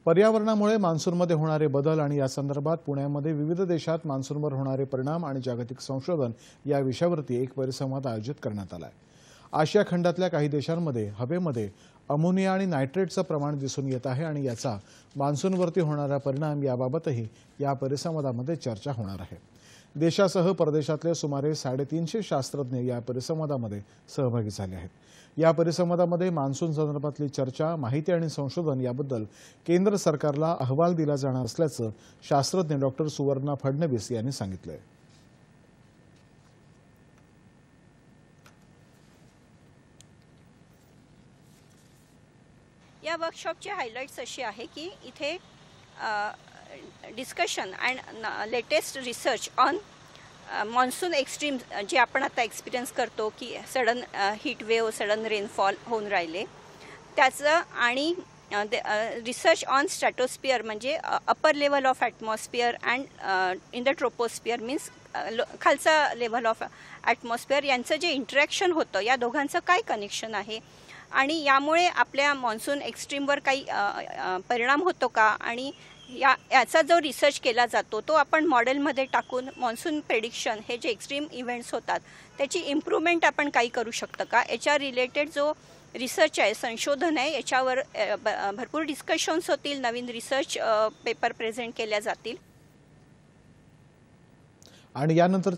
पर्यावरणामुळे मान्सूनमध्ये होणारे बदल आणि या संदर्भात पुण्यामध्ये विविध देशात मान्सूनवर होणारे परिणाम आणि जागतिक संशोधन या विषयावरती एक परिसंवाद आयोजित करण्यात आला आहे। आशिया खंडातल्या काही देशांमध्ये हवेमध्ये अमोनिया आणि नायट्रेटचं प्रमाण दिसून येत आहे आणि याचा मान्सूनवरती होणारा परिणाम याबाबतही या परिसंवादामध्ये चर्चा होणार आहे। देशासह परदेशातले सुमारे 350 शास्त्रज्ञ या परिसंवादामध्ये सहभागी झाले आहेत। या परिसंवादामध्ये मान्सून संदर्भातली चर्चा, माहिती आणि संशोधन याबद्दल केंद्र सरकारला अहवाल दिला जाणार असल्याचं शास्त्रज्ञ डॉ. सुवर्णा फडणवीस यांनी सांगितलंय। या वर्कशॉपचे हायलाइट्स असे आहे की इथे discussion and latest research on monsoon extreme जे आपण आता एक्सपिरियन्स करतो की sudden heat wave, sudden rainfall होऊन राहिले त्याचं, आणि रिसर्च ऑन स्ट्रॅटोस्फिअर म्हणजे upper level of atmosphere and in the troposphere means खालचा लेवल ऑफ ॲटमॉस्फिअर यांचं जे इंटरॅक्शन होतं या दोघांचं काय कनेक्शन आहे आणि यामुळे आपल्या मॉन्सून एक्स्ट्रीमवर काही परिणाम होतो का, आणि याचा जो रिसर्च केला जातो तो आपण मॉडेलमध्ये टाकून मॉन्सून प्रेडिक्शन हे जे एक्स्ट्रीम इव्हेंट्स होतात त्याची इम्प्रूव्हमेंट आपण काही करू शकतो का, याच्या रिलेटेड जो रिसर्च आहे, संशोधन आहे, याच्यावर भरपूर डिस्कशन्स होतील, नवीन रिसर्च पेपर प्रेझेंट केल्या जातील। आणि यानंतर